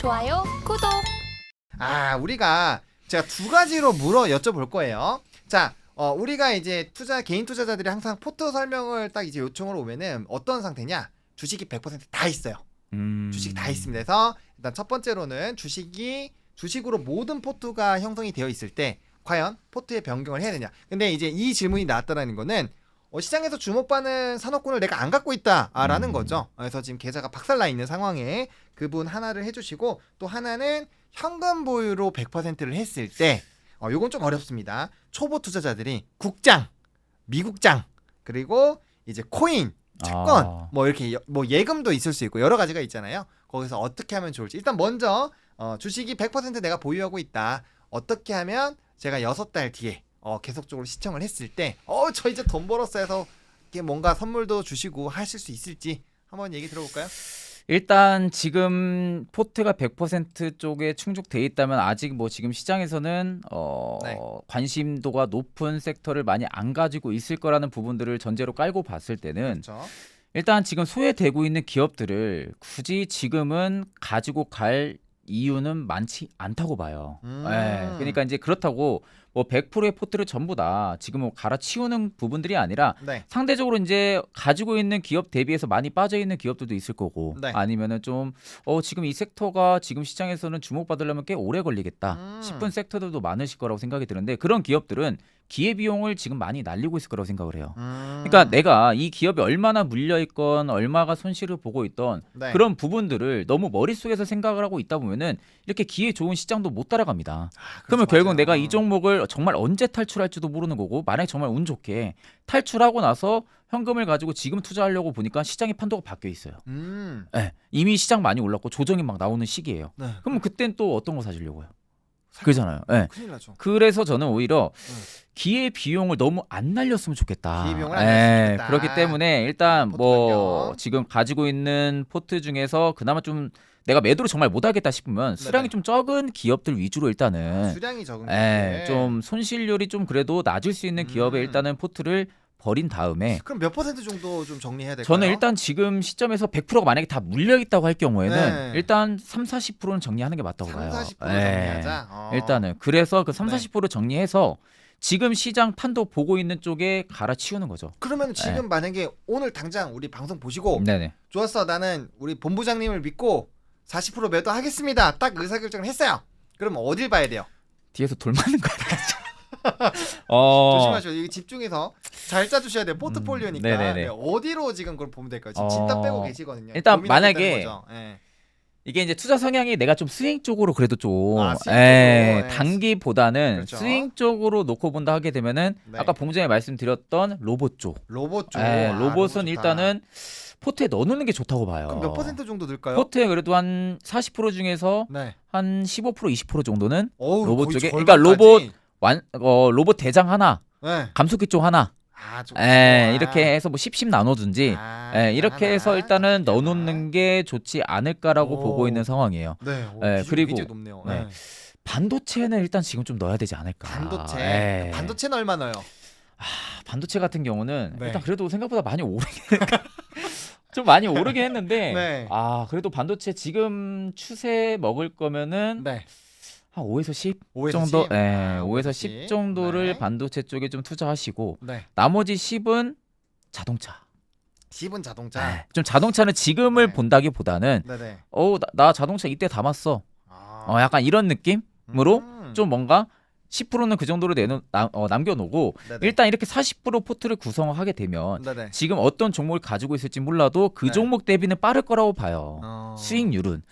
좋아요, 구독. 우리가 제가 두 가지로 여쭤볼 거예요. 자, 우리가 이제 개인 투자자들이 항상 포트 설명을 딱 이제 요청을 오면은 어떤 상태냐? 주식이 100%다 있어요. 주식이 다 있습니다. 그래서 일단 첫 번째로는 주식으로 모든 포트가 형성이 되어 있을 때 과연 포트에 변경을 해야 되냐? 근데 이제 이 질문이 나왔다라는 거는 시장에서 주목받는 산업군을 내가 안 갖고 있다라는 거죠. 그래서 지금 계좌가 박살나 있는 상황에 그분 하나를 해주시고 또 하나는 현금 보유로 100%를 했을 때 요건 좀 어렵습니다. 초보 투자자들이 국장, 미국장 그리고 이제 코인, 채권 뭐 이렇게 뭐 예금도 있을 수 있고 여러 가지가 있잖아요. 거기서 어떻게 하면 좋을지 일단 먼저 주식이 100% 내가 보유하고 있다. 어떻게 하면 제가 6달 뒤에 계속적으로 시청을 했을 때 저 이제 돈 벌었어 해서 이게 뭔가 선물도 주시고 하실 수 있을지 한번 얘기 들어볼까요? 일단 지금 포트가 100% 쪽에 충족돼 있다면 아직 뭐 지금 시장에서는 관심도가 높은 섹터를 많이 안 가지고 있을 거라는 부분들을 전제로 깔고 봤을 때는 그렇죠. 일단 지금 소외되고 있는 기업들을 굳이 지금은 가지고 갈 이유는 많지 않다고 봐요. 그러니까 이제 그렇다고 뭐 100%의 포트를 전부 다 지금 뭐 갈아치우는 부분들이 아니라 상대적으로 이제 가지고 있는 기업 대비해서 많이 빠져 있는 기업들도 있을 거고 아니면은 좀 지금 이 섹터가 지금 시장에서는 주목받으려면 꽤 오래 걸리겠다 싶은 섹터들도 많으실 거라고 생각이 드는데 그런 기업들은 기회비용을 지금 많이 날리고 있을 거라고 생각을 해요. 그러니까 내가 이 기업이 얼마나 물려있건 얼마가 손실을 보고 있던 그런 부분들을 너무 머릿속에서 생각을 하고 있다 보면은 이렇게 기회 좋은 시장도 못 따라갑니다. 그러면 결국 맞아요. 내가 이 종목을 정말 언제 탈출할지도 모르는 거고 만약에 정말 운 좋게 탈출하고 나서 현금을 가지고 지금 투자하려고 보니까 시장의 판도가 바뀌어 있어요. 이미 시장 많이 올랐고 조정이 막 나오는 시기예요. 그럼 그땐 또 어떤 거 사시려고요? 그러잖아요. 큰일 나죠. 그래서 저는 오히려 기회 비용을 너무 안 날렸으면 좋겠다. 기회 비용을 안 날렸으면 좋겠다. 그렇기 때문에 일단 뭐 변경. 지금 가지고 있는 포트 중에서 그나마 좀 내가 매도를 정말 못하겠다 싶으면 수량이 좀 적은 기업들 위주로 일단은 수량이 적은 게 좀 손실률이 좀 그래도 낮을 수 있는 기업에 일단은 포트를 버린 다음에 그럼 몇 % 정도 좀 정리해야 될까요? 저는 일단 지금 시점에서 100%가 만약에 다 물려있다고 할 경우에는 일단 30-40%는 정리하는 게 맞다고 봐요. 30-40% 정리하자? 일단은 그래서 그 30-40% 정리해서 지금 시장 판도 보고 있는 쪽에 갈아치우는 거죠. 그러면 지금 만약에 오늘 당장 우리 방송 보시고 네네. 좋았어 나는 우리 본부장님을 믿고 40% 매도하겠습니다. 딱 의사결정을 했어요. 그럼 어딜 봐야 돼요? 뒤에서 돌 맞는 거 아니겠죠? 조심하셔요. 이거 집중해서 잘 짜주셔야 돼요. 포트폴리오니까. 네네네. 어디로 지금 그걸 보면 될까요? 지금 진단 빼고 계시거든요. 일단 고민하고 만약에 있다는 거죠. 이게 이제 투자 성향이 내가 좀 스윙 쪽으로 그래도 좀 스윙 쪽으로, 단기보다는 그렇죠. 스윙 쪽으로 놓고 본다 하게 되면은 아까 본부장이 말씀드렸던 로봇 쪽. 로봇 쪽. 로봇은 일단은 포트에 넣어놓는 게 좋다고 봐요. 그럼 몇 % 정도 들까요? 포트에 그래도 한 40% 중에서 한 15% 20% 정도는 로봇 쪽에. 절반까지? 그러니까 로봇 대장 하나, 감속기 쪽 하나. 이렇게 해서 뭐 10 나눠든지 이렇게 해서 일단은 넣어놓는 게 좋지 않을까라고 보고 있는 상황이에요. 그리고 반도체는 일단 지금 좀 넣어야 되지 않을까. 반도체는 얼마 넣어요? 반도체 같은 경우는 일단 그래도 생각보다 많이 오르긴 좀 많이 오르긴 했는데 그래도 반도체 지금 추세 먹을 거면은 한 5에서 10 정도, 5에서 10 정도를 반도체 쪽에 좀 투자하시고 나머지 10은 자동차. 10은 자동차. 좀 자동차는 지금을 본다기보다는 나 자동차 이때 담았어. 약간 이런 느낌으로 좀 뭔가 10%는 그 정도로 남겨놓고 일단 이렇게 40% 포트를 구성하게 되면 지금 어떤 종목을 가지고 있을지 몰라도 그 종목 대비는 빠를 거라고 봐요. 수익률은.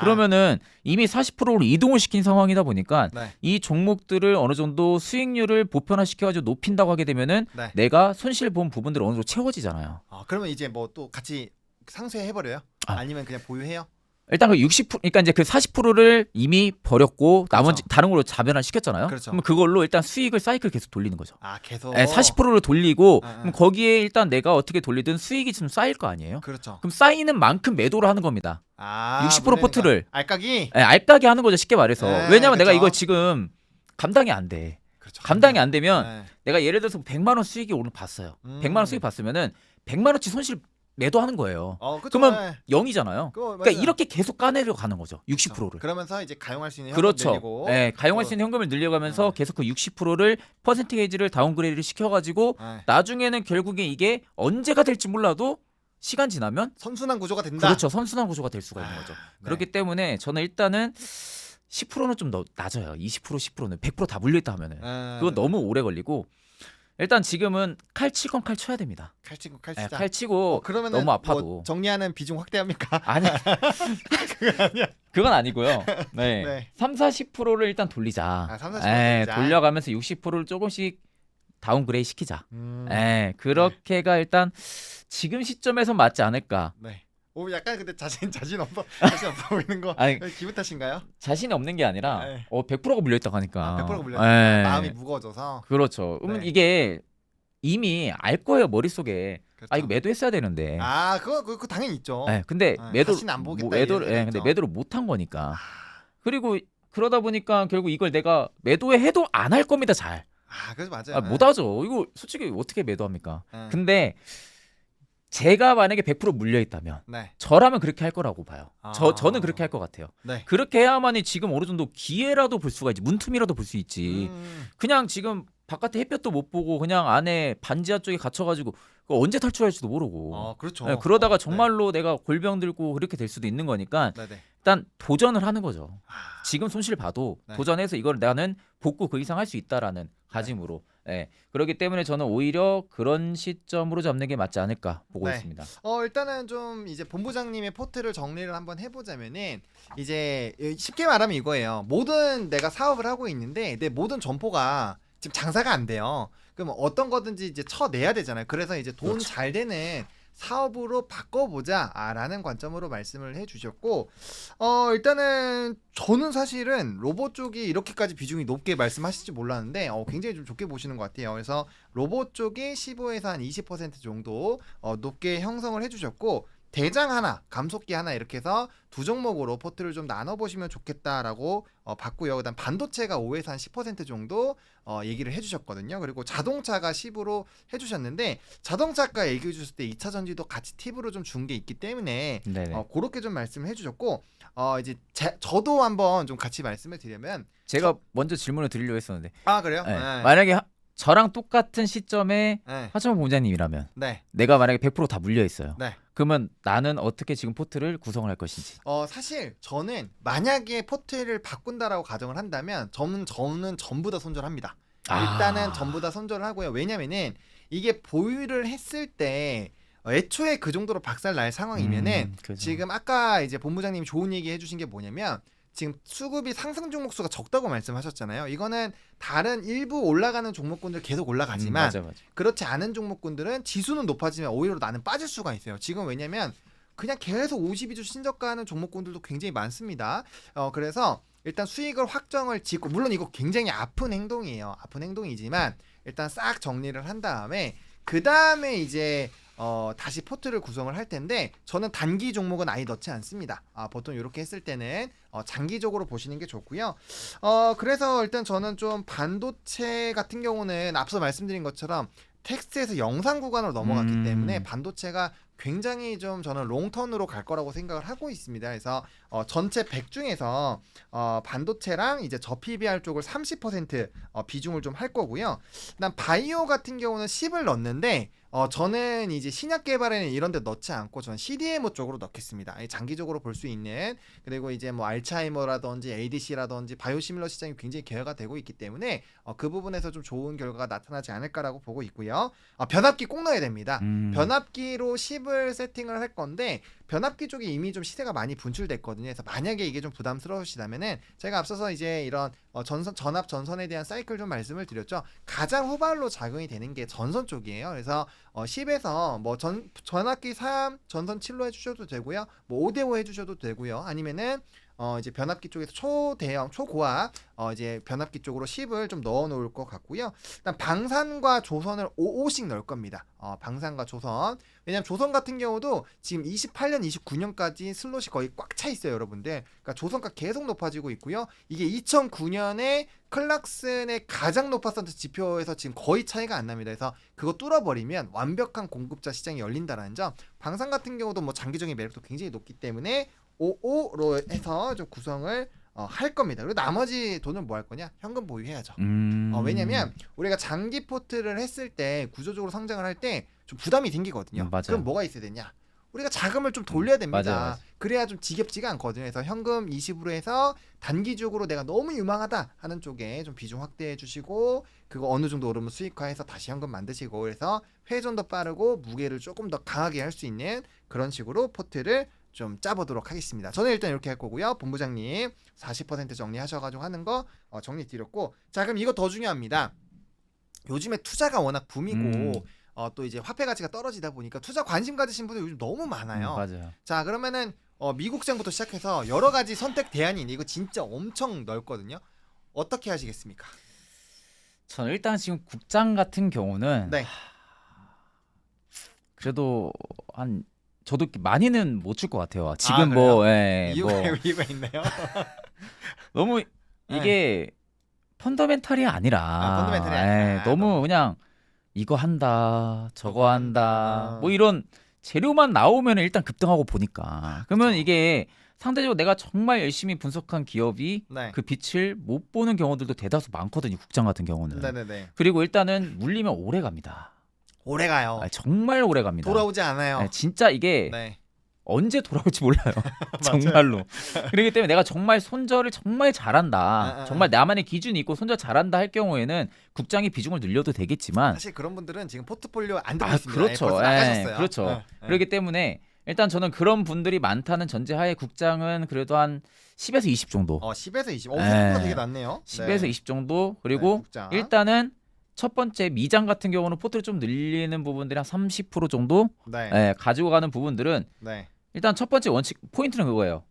그러면은 이미 40%로 이동을 시킨 상황이다 보니까 이 종목들을 어느 정도 수익률을 보편화시켜가지고 높인다고 하게 되면은 내가 손실 본 부분들 어느 정도 채워지잖아요. 그러면 이제 뭐 또 같이 상쇄해버려요? 아니면 그냥 보유해요? 일단 그 60%, 그러니까 이제 그 40%를 이미 버렸고 나머지 다른 걸로 자변화 시켰잖아요. 그럼 그걸로 일단 수익을 사이클 계속 돌리는 거죠. 계속. 40%를 돌리고 그럼 거기에 일단 내가 어떻게 돌리든 수익이 좀 쌓일 거 아니에요. 그럼 쌓이는 만큼 매도를 하는 겁니다. 60% 포트를 알까기? 알까기 하는 거죠. 쉽게 말해서. 왜냐면 내가 이거 지금 감당이 안 돼. 감당이 안 되면 내가 예를 들어서 100만 원 수익이 오늘 봤어요. 100만 원 수익 봤으면은 100만 원치 손실 매도하는 거예요. 그쵸. 그러면 0이잖아요. 그거 그러니까 맞아요. 이렇게 계속 까내려 가는 거죠. 60%를. 그러면서 이제 가용할 수 있는 현금 그렇죠. 늘리고. 예, 가용할 수 있는 현금을 늘려가면서 계속 그 60%를 퍼센테이지를 다운그레이드를 시켜가지고 나중에는 결국에 이게 언제가 될지 몰라도 시간 지나면 선순환 구조가 된다. 그렇죠. 선순환 구조가 될 수가 있는 거죠. 네. 그렇기 때문에 저는 일단은 10%는 좀 낮아요. 20% 10%는 100% 다 물려있다 하면은 그건 너무 오래 걸리고 일단 지금은 칼 칠 건 칼 쳐야 됩니다. 칼 치고 칼 예, 치자. 칼 치고 그러면은 너무 아파도 뭐 정리하는 비중 확대합니까? 아니 그건 아니고요. 네. 네. 3, 40%를 일단 돌리자. 3, 40% 예, 돌리자. 돌려가면서 60%를 조금씩 다운그레이드 시키자. 음. 예, 그렇게가 일단 지금 시점에서 맞지 않을까. 네. 약간 근데 자신 없어 보이는 거. 아니, 기분 탓인가요? 자신이 없는 게 아니라 네. 100%가 물려있다고 하니까. 100%가 물렸다. 예. 마음이 무거워져서. 그렇죠. 네. 이게 이미 알 거예요 머릿속에. 그렇죠. 이거 매도했어야 되는데. 그거 당연히 있죠. 네, 근데 네, 매도 다시는 안 보겠다, 매도를 이런 근데 생각이죠. 매도를 못 한 거니까. 그리고 그러다 보니까 결국 이걸 내가 매도해 해도 안 할 겁니다. 잘. 그래서 맞아요. 못 하죠. 이거 솔직히 어떻게 매도합니까? 네. 근데 제가 만약에 100% 물려 있다면 네. 저라면 그렇게 할 거라고 봐요. 아. 저는 그렇게 할 것 같아요. 네. 그렇게 해야만이 지금 어느 정도 기회라도 볼 수가 있지. 문틈이라도 볼 수 있지. 그냥 지금 바깥에 햇볕도 못 보고 그냥 안에 반지하 쪽에 갇혀가지고 그거 언제 탈출할지도 모르고. 그렇죠. 네, 그러다가 정말로 내가 골병 들고 그렇게 될 수도 있는 거니까 네네. 일단 도전을 하는 거죠. 지금 손실 봐도 네. 도전해서 이걸 나는 복구 그 이상 할 수 있다라는 가짐으로. 네. 그렇기 때문에 저는 오히려 그런 시점으로 잡는 게 맞지 않을까 보고 네. 있습니다. 일단은 좀 이제 본부장님의 포트를 정리를 한번 해보자면은 이제 쉽게 말하면 이거예요. 모든 내가 사업을 하고 있는데 내 모든 점포가 지금 장사가 안 돼요. 그럼 어떤 거든지 이제 쳐내야 되잖아요. 그래서 이제 돈 그렇죠. 잘 되는 사업으로 바꿔보자라는 관점으로 말씀을 해주셨고, 일단은 저는 사실은 로봇 쪽이 이렇게까지 비중이 높게 말씀하실지 몰랐는데 굉장히 좀 좋게 보시는 것 같아요. 그래서 로봇 쪽이 15에서 한 20% 정도 높게 형성을 해주셨고, 대장 하나, 감속기 하나 이렇게 해서 두 종목으로 포트를 좀 나눠보시면 좋겠다라고 봤고요. 그다음 반도체가 5에서 한 10% 정도 얘기를 해주셨거든요. 그리고 자동차가 10으로 해주셨는데 자동차가 얘기해 주셨을 때 2차 전지도 같이 팁으로 좀 준 게 있기 때문에 네네. 그렇게 좀 말씀을 해주셨고 이제 저도 한번 좀 같이 말씀을 드리면 제가 먼저 질문을 드리려고 했었는데 그래요? 네. 네. 만약에 저랑 똑같은 시점에 네. 하천문 본부장님이라면 네. 내가 만약에 100% 다 물려 있어요. 네. 그러면 나는 어떻게 지금 포트를 구성을 할 것인지. 사실 저는 만약에 포트를 바꾼다라고 가정을 한다면 저는 전부 다 손절합니다. 일단은 전부 다 손절을 하고요. 왜냐면은 이게 보유를 했을 때 애초에 그 정도로 박살 날 상황이면은 그죠. 지금 아까 이제 본부장님이 좋은 얘기 해주신 게 뭐냐면 지금 수급이 상승 종목 수가 적다고 말씀하셨잖아요. 이거는 다른 일부 올라가는 종목군들 계속 올라가지만 맞아. 그렇지 않은 종목군들은 지수는 높아지면 오히려 나는 빠질 수가 있어요. 지금 왜냐면 그냥 계속 52주 신저가하는 종목군들도 굉장히 많습니다. 그래서 일단 수익을 확정을 짓고, 물론 이거 굉장히 아픈 행동이에요. 아픈 행동이지만 일단 싹 정리를 한 다음에 그 다음에 이제 다시 포트를 구성을 할 텐데 저는 단기 종목은 아예 넣지 않습니다. 보통 이렇게 했을 때는 장기적으로 보시는 게 좋고요. 그래서 일단 저는 좀 반도체 같은 경우는 앞서 말씀드린 것처럼 텍스트에서 영상 구간으로 넘어갔기 때문에 반도체가 굉장히 좀 저는 롱턴으로 갈 거라고 생각을 하고 있습니다. 그래서 전체 100 중에서 반도체랑 이제 저PBR 쪽을 30% 비중을 좀 할 거고요. 그다음 바이오 같은 경우는 10을 넣는데 저는 이제 신약 개발에는 이런 데 넣지 않고 저는 CDMO 쪽으로 넣겠습니다. 장기적으로 볼 수 있는, 그리고 이제 뭐 알츠하이머라든지 ADC라든지 바이오시밀러 시장이 굉장히 개혁가 되고 있기 때문에 그 부분에서 좀 좋은 결과가 나타나지 않을까라고 보고 있고요. 변압기 꼭 넣어야 됩니다. 변압기로 10을 세팅을 할 건데 변압기 쪽이 이미 좀 시세가 많이 분출됐거든요. 그래서 만약에 이게 좀 부담스러우시다면은 제가 앞서서 이제 이런 전압 전선에 대한 사이클 좀 말씀을 드렸죠. 가장 후발로 작용이 되는 게 전선 쪽이에요. 그래서 10에서 뭐 전압기 3, 전선 7로 해주셔도 되고요. 뭐 5대5 해주셔도 되고요. 아니면은 이제 변압기 쪽에서 초대형, 초고압 이제 변압기 쪽으로 10을 좀 넣어 놓을 것 같고요. 일단 방산과 조선을 5씩 넣을 겁니다. 방산과 조선. 왜냐면 조선 같은 경우도 지금 28년, 29년까지 슬롯이 거의 꽉 차 있어요, 여러분들. 그러니까 조선가 계속 높아지고 있고요. 이게 2009년에 클락슨의 가장 높았던 지표에서 지금 거의 차이가 안 납니다. 그래서 그거 뚫어버리면 완벽한 공급자 시장이 열린다는 점. 방산 같은 경우도 뭐 장기적인 매력도 굉장히 높기 때문에 55로 해서 좀 구성을 할 겁니다. 그리고 나머지 돈을 뭐 할 거냐? 현금 보유해야죠. 왜냐면 우리가 장기 포트를 했을 때 구조적으로 성장을 할 때 좀 부담이 생기거든요. 맞아요. 그럼 뭐가 있어야 되냐? 우리가 자금을 좀 돌려야 됩니다. 맞아요. 그래야 좀 지겹지가 않거든요. 그래서 현금 20으로 해서 단기적으로 내가 너무 유망하다 하는 쪽에 좀 비중 확대해 주시고 그거 어느 정도 오르면 수익화해서 다시 현금 만드시고 그래서 회전도 빠르고 무게를 조금 더 강하게 할 수 있는 그런 식으로 포트를 좀 짜보도록 하겠습니다. 저는 일단 이렇게 할 거고요. 본부장님 40% 정리하셔가지고 하는 거 정리 드렸고 자 그럼 이거 더 중요합니다. 요즘에 투자가 워낙 붐이고 또 이제 화폐 가치가 떨어지다 보니까 투자 관심 가지신 분들 요즘 너무 많아요. 맞아요. 자 그러면은 미국장부터 시작해서 여러 가지 선택 대안이 있는데 이거 진짜 엄청 넓거든요. 어떻게 하시겠습니까? 저는 일단 지금 국장 같은 경우는 네. 그래도 한 저도 많이는 못 줄 것 같아요. 지금 아, 그래요? 뭐, 예, 이유가 뭐 이유가 있나요? 너무 이게 펀더멘탈이 아니라 펀더멘탈이 아니라. 너무 그냥 이거 한다 저거 한다 한다. 뭐 이런 재료만 나오면 일단 급등하고 보니까 그러면 그쵸. 이게 상대적으로 내가 정말 열심히 분석한 기업이 네. 그 빛을 못 보는 경우들도 대다수 많거든요. 국장 같은 경우는. 네네네. 그리고 일단은 물리면 오래 갑니다. 오래 가요. 정말 오래 갑니다. 돌아오지 않아요. 진짜 이게 네. 언제 돌아올지 몰라요. 정말로. 그렇기 때문에 내가 정말 손절을 정말 잘한다. 정말 나만의 기준이 있고 손절 잘한다 할 경우에는 국장이 비중을 늘려도 되겠지만 사실 그런 분들은 지금 포트폴리오 안 들고 있습니다. 그렇죠. 벌써 나가셨어요. 그렇죠. 그렇기 때문에 일단 저는 그런 분들이 많다는 전제하에 국장은 그래도 한 10에서 20 정도. 10에서 20. 생각보다 되게 낮네요. 10에서 20 정도. 그리고 국장. 일단은 첫 번째 미장 같은 경우는 포트를 좀 늘리는 부분들이 한 30% 정도 네. 가지고 가는 부분들은 네. 일단 첫 번째 원칙 포인트는 그거예요.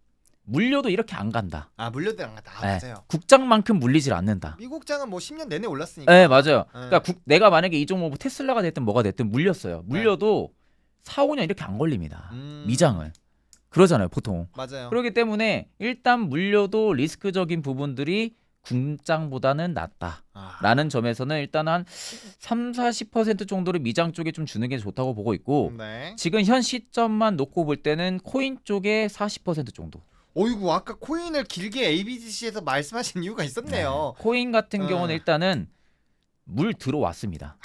물려도 이렇게 안 간다. 물려도 안 갔다. 맞아요. 국장만큼 물리질 않는다. 미국장은 뭐 10년 내내 올랐으니까. 네, 맞아요. 그러니까 내가 만약에 이 종목 테슬라가 됐든 뭐가 됐든 물렸어요. 물려도 4, 5년 이렇게 안 걸립니다. 미장은. 그러잖아요, 보통. 맞아요. 그렇기 때문에 일단 물려도 리스크적인 부분들이 국장보다는 낫다라는 점에서는 일단 한 3, 40% 정도를 미장 쪽에 좀 주는 게 좋다고 보고 있고 네. 지금 현 시점만 놓고 볼 때는 코인 쪽에 40% 정도. 어이구 아까 코인을 길게 ABC에서 말씀하신 이유가 있었네요. 코인 같은 경우는 일단은 물 들어왔습니다.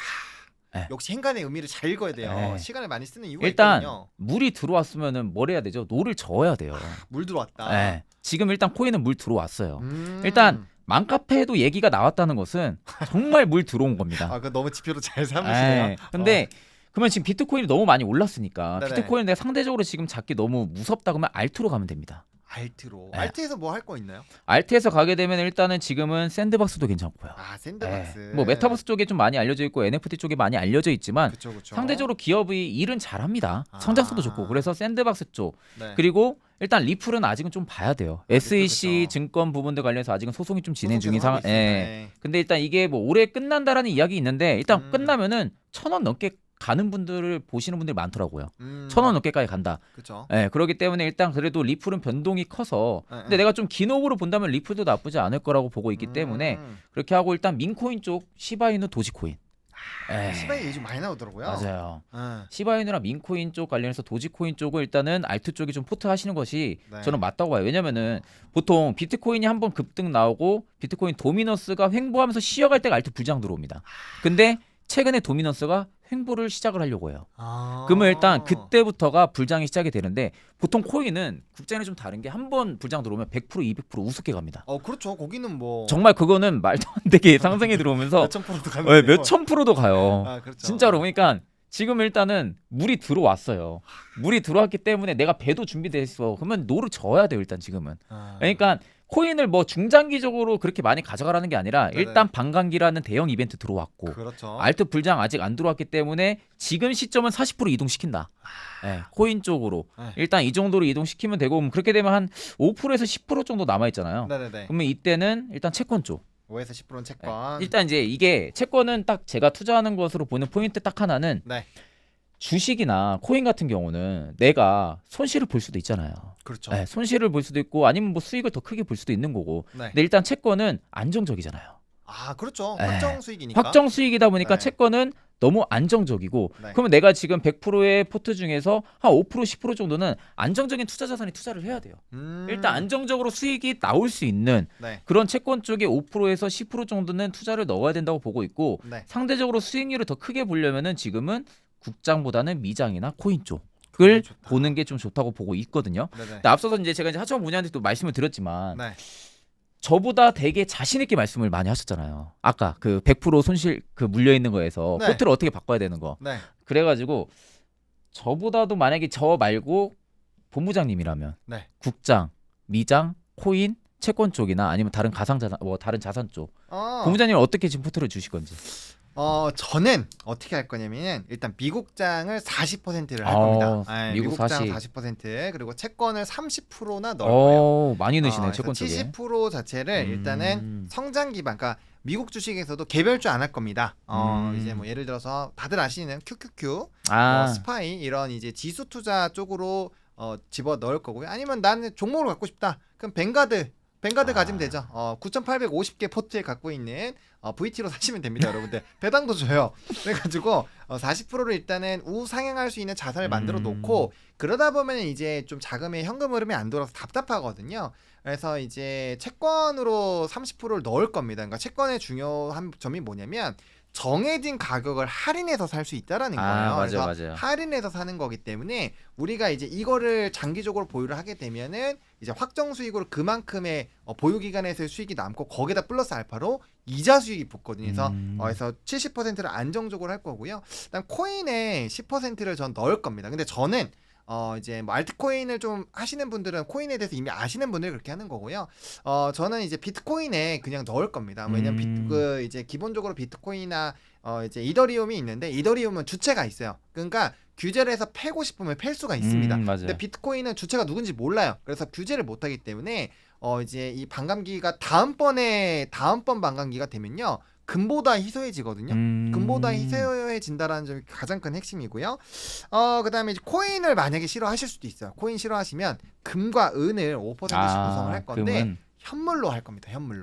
역시 행간의 의미를 잘 읽어야 돼요. 네. 시간을 많이 쓰는 이유가 일단 있거든요. 물이 들어왔으면은 뭘 해야 되죠? 노를 저어야 돼요. 물 들어왔다. 지금 일단 코인은 물 들어왔어요. 일단 맘카페에도 얘기가 나왔다는 것은 정말 물 들어온 겁니다. 그거 너무 지표로 잘 삼으시네요. 근데 그러면 지금 비트코인이 너무 많이 올랐으니까 네네. 비트코인 내가 상대적으로 지금 잡기 너무 무섭다 그러면 알트로 가면 됩니다. 알트로. 네. 알트에서 뭐 할 거 있나요? 알트에서 가게 되면 일단은 지금은 샌드박스도 괜찮고요. 샌드박스. 뭐 메타버스 쪽에 좀 많이 알려져 있고 NFT 쪽에 많이 알려져 있지만 그쵸. 상대적으로 기업이 일은 잘합니다. 성장성도 좋고 그래서 샌드박스 쪽 네. 그리고 일단 리플은 아직은 좀 봐야 돼요. SEC 그쵸. 증권 부분들 관련해서 아직은 소송이 좀 진행 중인 소송 상황. 계속 하고 있습니다. 근데 일단 이게 뭐 올해 끝난다라는 이야기 있는데 일단 끝나면은 1,000원 넘게 가는 분들을 보시는 분들이 많더라고요. 1,000원 넘게까지 간다. 그렇죠. 그렇기 때문에 일단 그래도 리플은 변동이 커서 근데 내가 좀 긴 호흡으로 본다면 리플도 나쁘지 않을 거라고 보고 있기 때문에 그렇게 하고 일단 민코인 쪽 시바이누 도지코인. 시바이 요즘 많이 나오더라고요. 맞아요. 시바이누랑 민코인 쪽 관련해서 도지코인 쪽을 일단은 알트 쪽이 좀 포트 하시는 것이 네. 저는 맞다고 봐요. 왜냐면은 보통 비트코인이 한번 급등 나오고 비트코인 도미너스가 횡보하면서 쉬어갈 때가 알트 불장 들어옵니다. 근데 최근에 도미너스가 횡보를 시작을 하려고 해요. 그러면 일단 그때부터가 불장이 시작이 되는데 보통 코인은 국장이 좀 다른 게 한 번 불장 들어오면 100% 200% 우습게 갑니다. 그렇죠. 거기는 뭐 정말 그거는 말도 안 되게 상승이 들어오면서 몇천 프로도 가는 몇천 프로도 가요. 그렇죠. 진짜로. 그러니까 지금 일단은 물이 들어왔어요. 물이 들어왔기 때문에 내가 배도 준비돼 있어. 그러면 노를 저어야 돼요. 일단 지금은. 그러니까 코인을 뭐 중장기적으로 그렇게 많이 가져가라는 게 아니라 일단 반감기라는 대형 이벤트 들어왔고 그렇죠. 알트 불장 아직 안 들어왔기 때문에 지금 시점은 40% 이동시킨다. 코인 쪽으로 일단 이 정도로 이동시키면 되고 그렇게 되면 한 5%에서 10% 정도 남아있잖아요. 네네네. 음. 그러면 이때는 일단 채권 쪽 5에서 10%는 채권. 일단 이제 이게 채권은 딱 제가 투자하는 것으로 보는 포인트 딱 하나는 네. 주식이나 코인 같은 경우는 내가 손실을 볼 수도 있잖아요. 그렇죠. 손실을 볼 수도 있고 아니면 뭐 수익을 더 크게 볼 수도 있는 거고. 네. 근데 일단 채권은 안정적이잖아요. 아, 그렇죠. 에, 확정 수익이니까. 확정 수익이다 보니까 네. 채권은 너무 안정적이고 네. 그러면 내가 지금 100%의 포트 중에서 한 5% 10% 정도는 안정적인 투자 자산에 투자를 해야 돼요. 일단 안정적으로 수익이 나올 수 있는 네. 그런 채권 쪽에 5%에서 10% 정도는 투자를 넣어야 된다고 보고 있고 네. 상대적으로 수익률을 더 크게 보려면은 지금은 국장보다는 미장이나 코인 그건 쪽을 좋다. 보는 게 좀 좋다고 보고 있거든요. 네네. 근데 앞서서 이제 제가 이제 하청 문의한테 또 말씀을 드렸지만 네. 저보다 되게 자신 있게 말씀을 많이 하셨잖아요. 아까 그 100% 손실 그 물려 있는 거에서 네. 포트를 어떻게 바꿔야 되는 거. 네. 그래가지고 저보다도 만약에 저 말고 본부장님이라면 네. 국장, 미장, 코인, 채권 쪽이나 아니면 다른 가상자산 뭐 다른 자산 쪽 본부장님은 어떻게 지금 포트를 주실 건지. 저는 어떻게 할 거냐면 일단 미국장을 40%를 할 어, 겁니다. 네, 미국 미국장 40. 40% 그리고 채권을 30%나 넣을 거예요. 많이 넣으시네 그래서 채권 쪽에. 70% 자체를 일단은 성장 기반, 그러니까 미국 주식에서도 개별주 안 할 겁니다. 이제 뭐 예를 들어서 다들 아시는 QQQ, 스파이 이런 이제 지수 투자 쪽으로 집어 넣을 거고요. 아니면 나는 종목을 갖고 싶다. 그럼 뱅가드 가지면 되죠. 9,850개 포트에 갖고 있는 VT로 사시면 됩니다, 여러분들. 배당도 줘요. 그래가지고 40%를 일단은 우상향할 수 있는 자산을 만들어 놓고 그러다 보면 이제 좀 자금의 현금 흐름이 안 돌아서 답답하거든요. 그래서 이제 채권으로 30%를 넣을 겁니다. 그러니까 채권의 중요한 점이 뭐냐면 정해진 가격을 할인해서 살 수 있다라는 거예요. 그래서 맞아요. 할인해서 사는 거기 때문에 우리가 이제 이거를 장기적으로 보유를 하게 되면은 이제 확정 수익으로 그만큼의 보유 기간에서의 수익이 남고 거기다 플러스 알파로 이자 수익이 붙거든요. 그래서 70%를 안정적으로 할 거고요. 그다음 코인에 10%를 전 넣을 겁니다. 근데 저는 이제 뭐 알트코인을 좀 하시는 분들은 코인에 대해서 이미 아시는 분들이 그렇게 하는 거고요. 저는 이제 비트코인에 그냥 넣을 겁니다. 왜냐면 이제 기본적으로 비트코인이나 이제 이더리움이 있는데 이더리움은 주체가 있어요. 그러니까 규제를 해서 패고 싶으면 팰 수가 있습니다. 맞아요. 근데 비트코인은 주체가 누군지 몰라요. 그래서 규제를 못 하기 때문에 이제 이 반감기가 다음번 반감기가 되면요. 금보다 희소해지거든요. 금보다 희소해진다라는 점이 가장 큰 핵심이고요. 그다음에 이제 코인을 만약에 싫어하실 수도 있어요. 코인 싫어하시면 금과 은을 5%씩 구성을 할 건데 금은? 현물로 할 겁니다. 현물로.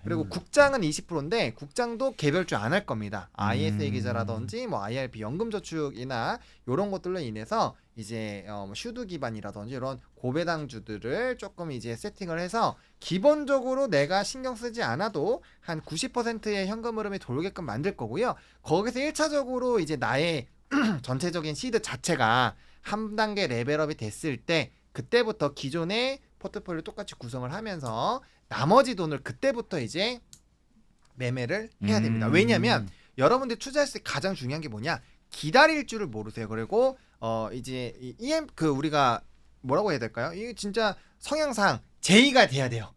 그리고 현물로. 국장은 20%인데 국장도 개별주 안 할 겁니다. ISA 계좌라든지 뭐 IRP 연금저축이나 이런 것들로 인해서 이제 슈드 기반이라든지 이런 고배당주들을 조금 이제 세팅을 해서 기본적으로 내가 신경 쓰지 않아도 한 90%의 현금 흐름이 돌게끔 만들 거고요. 거기서 1차적으로 이제 나의 전체적인 시드 자체가 한 단계 레벨업이 됐을 때 그때부터 기존의 포트폴리오 똑같이 구성을 하면서 나머지 돈을 그때부터 이제 매매를 해야 됩니다. 왜냐하면 여러분들 투자했을 때 가장 중요한 게 뭐냐? 기다릴 줄을 모르세요. 그리고 이제 그 우리가 뭐라고 해야 될까요? 이게 진짜 성향상 J가 돼야 돼요.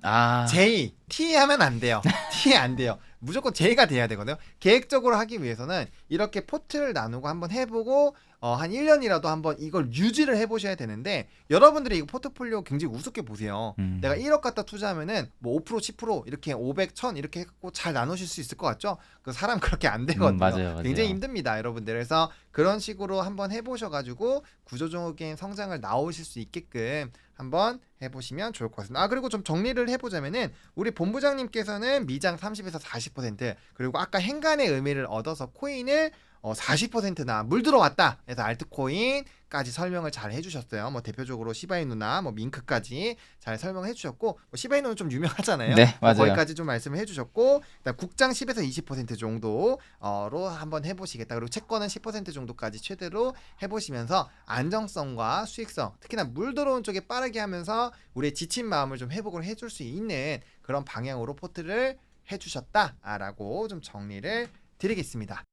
J, T 하면 안 돼요. T 안 돼요. 무조건 J가 돼야 되거든요. 계획적으로 하기 위해서는 이렇게 포트를 나누고 한번 해보고 한 1년이라도 한번 이걸 유지를 해보셔야 되는데 여러분들이 이거 포트폴리오 굉장히 우습게 보세요. 내가 1억 갖다 투자하면은 뭐 5% 10% 이렇게 500, 1000 이렇게 해갖고 잘 나누실 수 있을 것 같죠? 그 사람 그렇게 안 되거든요. 맞아요. 굉장히 힘듭니다, 여러분들. 그래서 그런 식으로 한번 해보셔가지고 구조적인 성장을 나오실 수 있게끔 한번 해보시면 좋을 것 같습니다. 그리고 좀 정리를 해보자면은 우리 본부장님께서는 미장 30에서 40% 그리고 아까 행간의 의미를 얻어서 코인을 40%나 물들어왔다 해서 알트코인까지 설명을 잘 해주셨어요. 뭐 대표적으로 시바이누나 뭐 밍크까지 잘 설명해 주셨고 뭐 시바이누는 좀 유명하잖아요. 네, 맞아요. 거기까지 좀 말씀을 해주셨고 일단 국장 10에서 20% 정도로 한번 해보시겠다. 그리고 채권은 10% 정도까지 최대로 해보시면서 안정성과 수익성 특히나 물 들어온 쪽에 빠르게 하면서 우리의 지친 마음을 좀 회복을 해줄 수 있는 그런 방향으로 포트를 해주셨다라고 좀 정리를 드리겠습니다.